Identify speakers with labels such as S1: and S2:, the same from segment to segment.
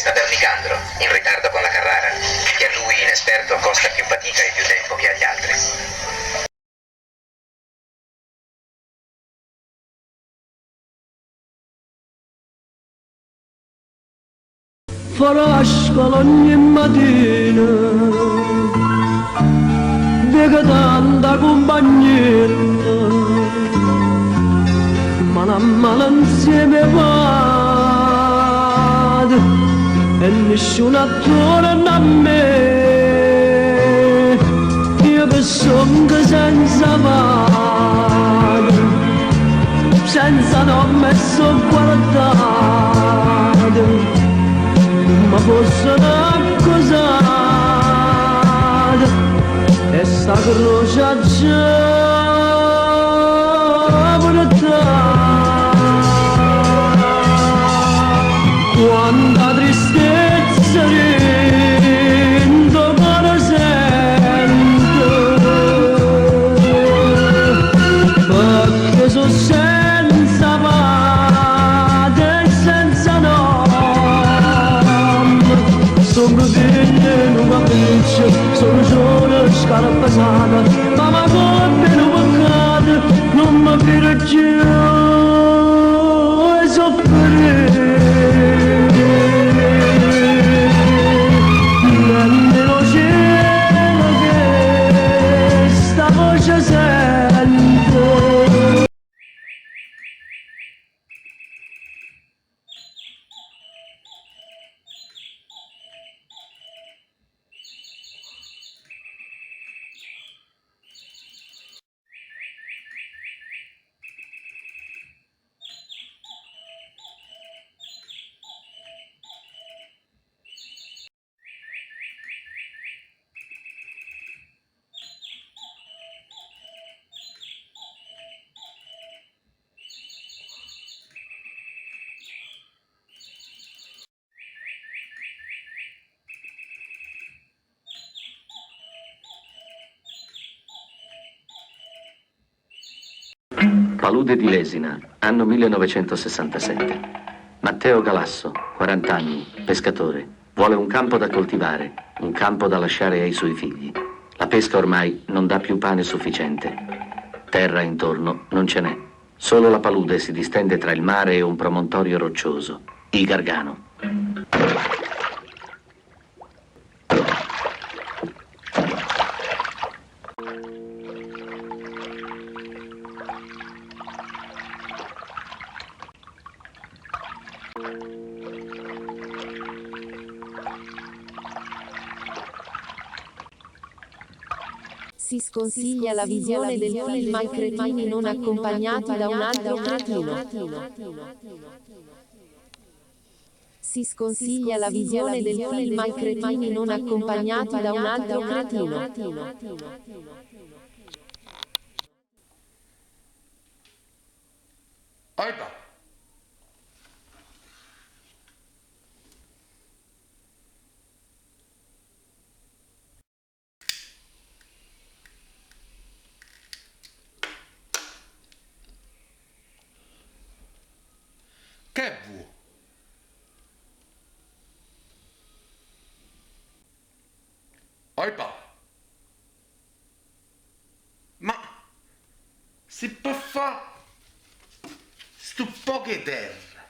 S1: sta per Nicandro, in ritardo con la Carrara, che a lui, inesperto, costa più fatica e più tempo che agli altri.
S2: Farò scuola ogni mattina, vedo tanta compagnia, mano a mano insieme vado e nessuno attorno a me. Io che sono senza mano, senza nome so guardato, ma possono accusare e sta croce già quanta tristezza rendo cuore sento, perché sono senza padre e senza nome, sono figlia in una bici, sono solo scarpesata, ma mi colpa in un peccato, non mi vedo più e soffrire. Nemmeno cielo che sta voce sento.
S3: Palude di Lesina, anno 1967. Matteo Galasso, 40 anni, pescatore. Vuole un campo da coltivare, un campo da lasciare ai suoi figli. La pesca ormai non dà più pane sufficiente. Terra intorno non ce n'è. Solo la palude si distende tra il mare e un promontorio roccioso, il Gargano.
S4: Si sconsiglia la visione del film ai cretini non accompagnati da un altro cretino. Si sconsiglia la visione del film ai cretini non accompagnati da un altro cretino.
S5: Alba! Che vuoi? Alba! Ma si può fare sto poche terra?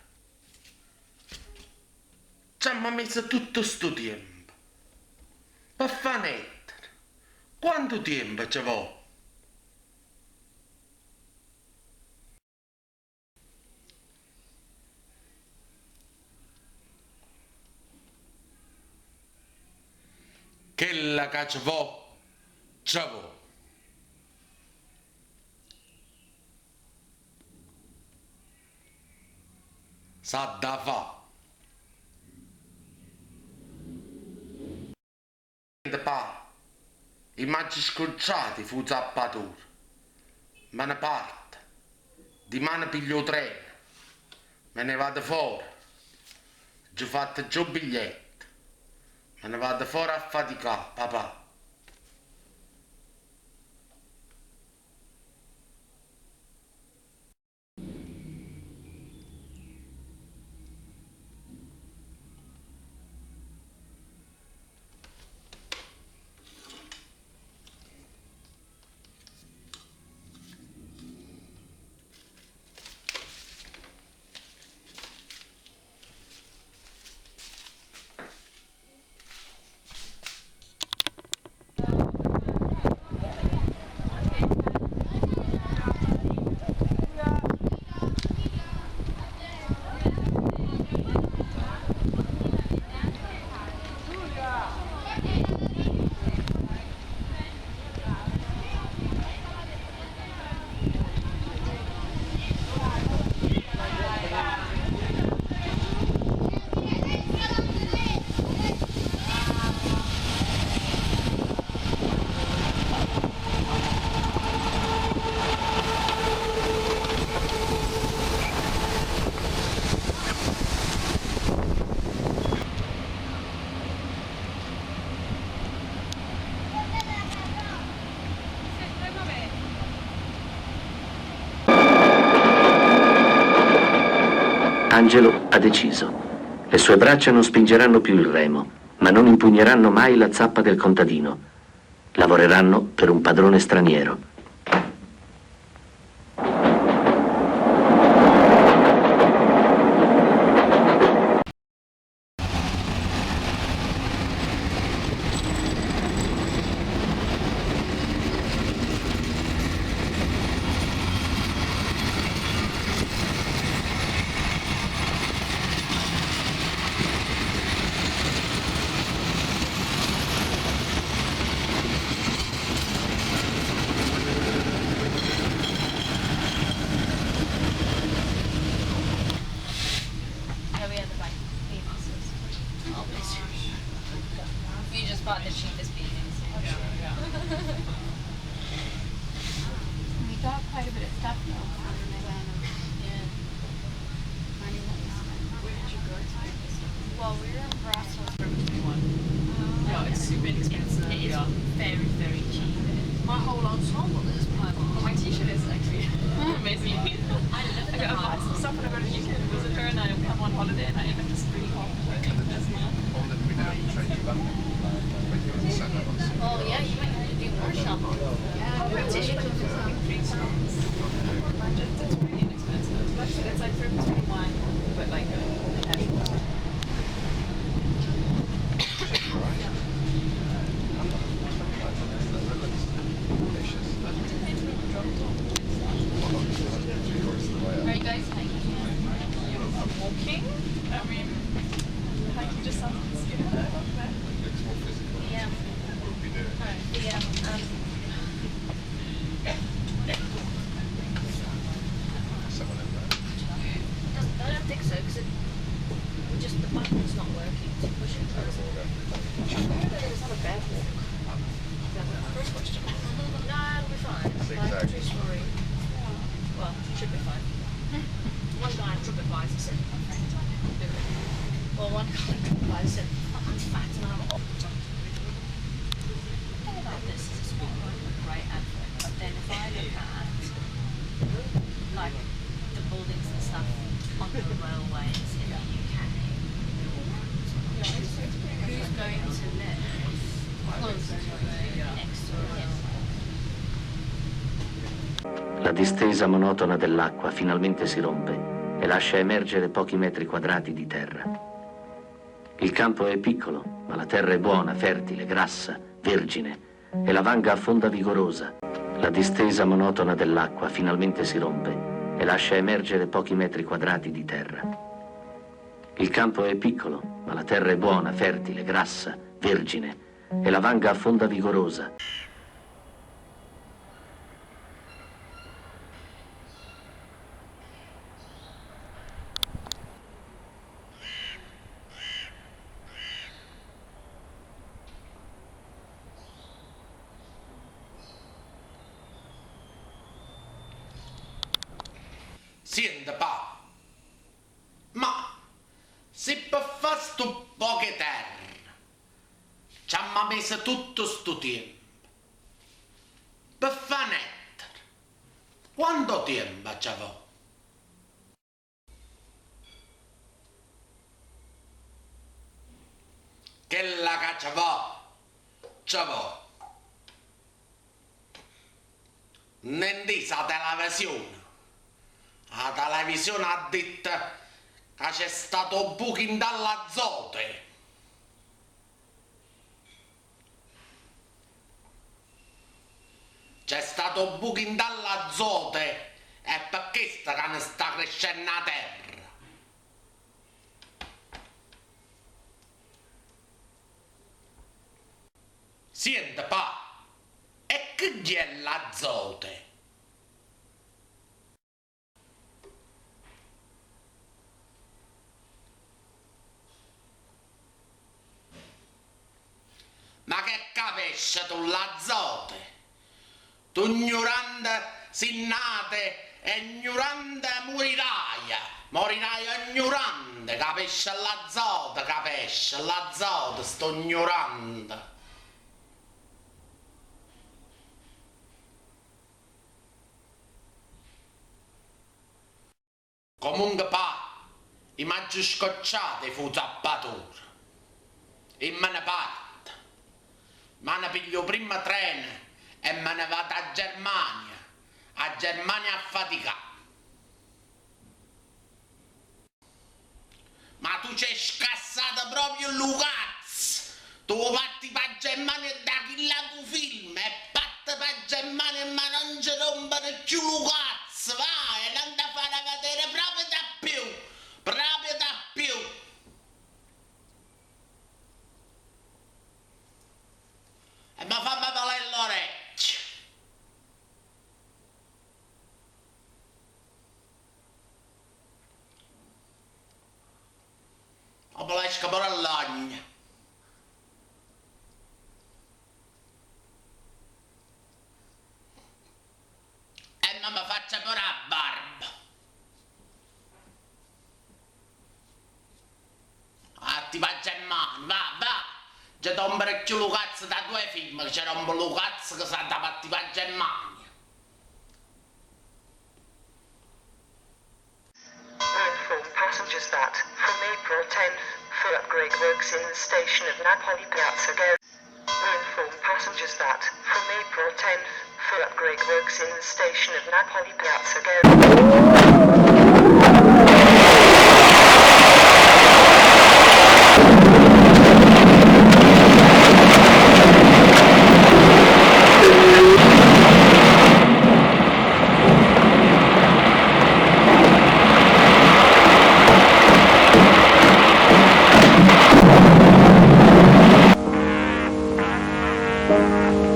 S5: Ci hanno messo tutto sto tempo per fare nettere. Quanto tempo ci vuole? Che la caccia vuole? Ci vuole. Sa da fa. Pa, i maggi scocciati fu zappatore. Me ne parte. Di mano piglio treno. Me ne vado fuori. Già fatto già biglietto. Me ne vado fuori a faticare, papà.
S3: Angelo ha deciso. Le sue braccia non spingeranno più il remo, ma non impugneranno mai la zappa del contadino. Lavoreranno per un padrone straniero.
S6: Yeah, we had the like beef sauce. Oh, bless you. You just bought the cheapest beans.
S7: We got quite a bit of stuff though.
S6: Yeah.
S7: Money that we spent.
S6: Where did you go to?
S7: Well, we were in Brussels.
S6: No, it's super expensive. It is very, very cheap. My whole ensemble is private. Oh, my t-shirt is actually amazing. I love it. I got some stuff when I go to the UK to visit her and I come on holiday and I end up just really home.
S7: Oh yeah, you might have to do more shopping.
S6: Yeah, British clothes is like 3 pounds. It's pretty inexpensive. It's like 31, but like casual.
S7: Are you guys hiking?
S6: Walking? I mean, hiking just sounds scary.
S7: Yeah.
S6: I don't think so, because just the button's not working to push it closer. It's not a bad walk. That's the first question. No, it'll be fine. Like, two-story. Well, it should be fine. One guy on TripAdvisor said, well, one guy on TripAdvisor said, I'm fat and I'm off. The thing about this is it's a great advert, but then if I look at like the buildings and stuff on the railways in the UK, who's going to live close next to him?
S3: La distesa monotona dell'acqua finalmente si rompe e lascia emergere pochi metri quadrati di terra. Il campo è piccolo, ma la terra è buona, fertile, grassa, vergine e la vanga affonda vigorosa. La distesa monotona dell'acqua finalmente si rompe e lascia emergere pochi metri quadrati di terra. Il campo è piccolo, ma la terra è buona, fertile, grassa, vergine e la vanga affonda vigorosa.
S5: Senta, pa, ma se per fare sto poche terra ci ha messo tutto sto tempo per fare nettere, quanto tempo ci vuole? Che la caccia ci vuole. Non dice la televisione. La televisione ha detto che c'è stato un buco in dall'azote. C'è stato un buco in dall'azote e per questo che ne sta crescendo la terra. Senta, pa, e che è l'azote? Ma che capisci tu l'azote? Tu ignorante sinnate e ignorante morirai. Morirai ignorante, capisci l'azote, capisci l'azote, sto ignorante. Comunque pa, I maggi scocciati fu zappatura. E me ne parte. Me ne piglio prima treno e me ne vado a Germania. A Germania a faticare. Ma tu c'hai scassato proprio Lucaz. Tu parti per Germania da chi la tu film e parti per Germania ma non ci rompere più Lucaz. Vai, non da fare vedere proprio da più. Proprio da più. E ma fammi valere l'orecchio. O me la esca pure all'ogna. E non mi faccia pure la barba. Ti va a Germania, va. Già tombere più lo cazzo da 2 film, che c'era un po' lo cazzo che sa da patti va a Germania.
S8: Inform passengers that, from April 10th, full upgrade works in the station of Napoli Piazza Go. Inform passengers that, from April 10th, full upgrade works in the station of Napoli Piazza Go.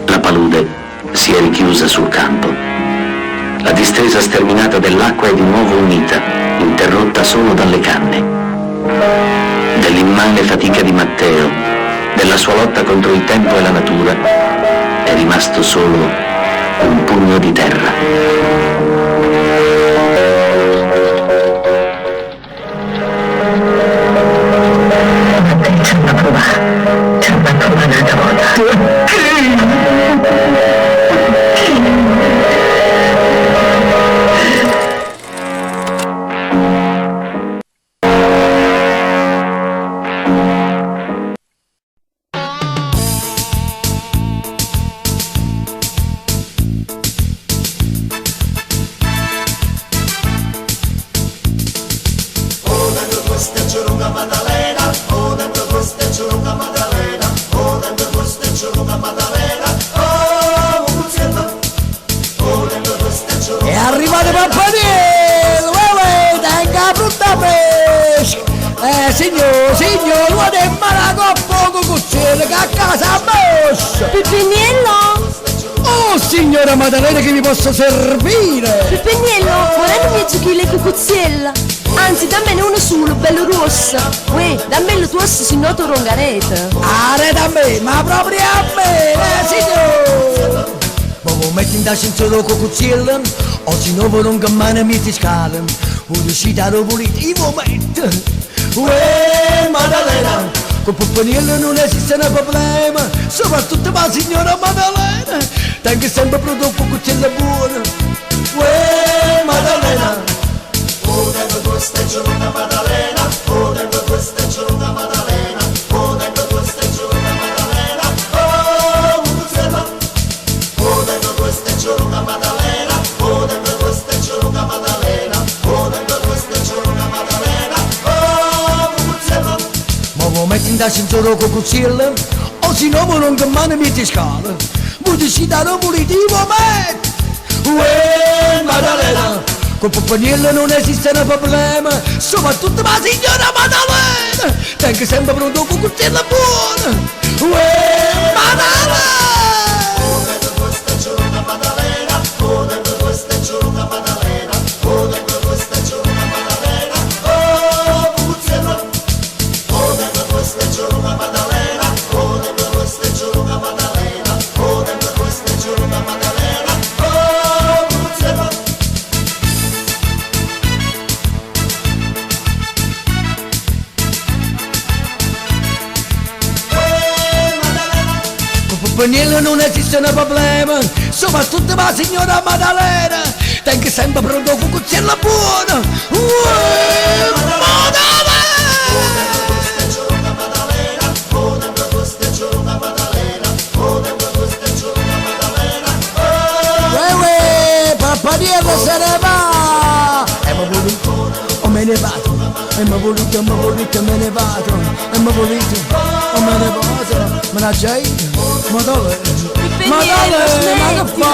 S3: La palude si è richiusa sul campo. La distesa sterminata dell'acqua è di nuovo unita, interrotta solo dalle canne. Dell'immane fatica di Matteo, della sua lotta contro il tempo e la natura, è rimasto solo un pugno di terra.
S2: È arrivato Pappaniello, tenga frutta pesca. Signor, guarda in mano con poco cucciolo che a casa ha messo.
S4: Peppiniello?
S2: Oh, signora Maddalena, che vi posso servire?
S4: Peppiniello, volendo 10 kg di cucciella? Anzi, dammene uno solo, bello rosso. Uè, dammelo tu se no tu rongarete.
S2: Da me, ma proprio a me, signor. Ma vuoi metti in tascino con cucciella? O se no vuoi non cammare mi ti scala. Vuoi uscire a pulito, i momenti. Uè, Maddalena, con Pappaniello non esiste un problema. Soprattutto per la signora Maddalena. Tengo sempre pronto con cucciella buona. Uè, Maddalena. Oh, tengo questa giornata Maddalena. Oh, tengo questa giornata Maddalena. Oh, tengo questa giornata Maddalena. Oh, cucciella. Oh, tengo questa giornata Maddalena. Oh, tengo questa giornata Maddalena. Oh, tengo questa giornata Maddalena. Oh, cucciella. Ma vuoi metti in tascino con cucciella? O se no vuoi non cammare mi ti scala. Vuoi decidere volitivo a me. Uè, Maddalena. Con Pappaniello non esiste un problema, soprattutto per la signora Maddalena. Tengo sempre pronto con cucciella buona. Uè, Maddalena. Oh, tengo questa giornata Maddalena. Oh, tengo questa giornata Maddalena. Oh, tengo questa giornata Maddalena. Oh, cucciella. Oh, tengo questa giornata Maddalena. Oh, tengo questa giornata Maddalena. Oh, tengo questa giornata Maddalena. Oh, cucciella. Pappaniello non esiste un problema, soprattutto per la signora Maddalena. Tengo sempre pronto con cucciella buona. Maddalena. me ne vado, e mi volete, me ne vado, e mi volete, me ne vado, ma la gente, ma dove? Ma dove? Ma che fa?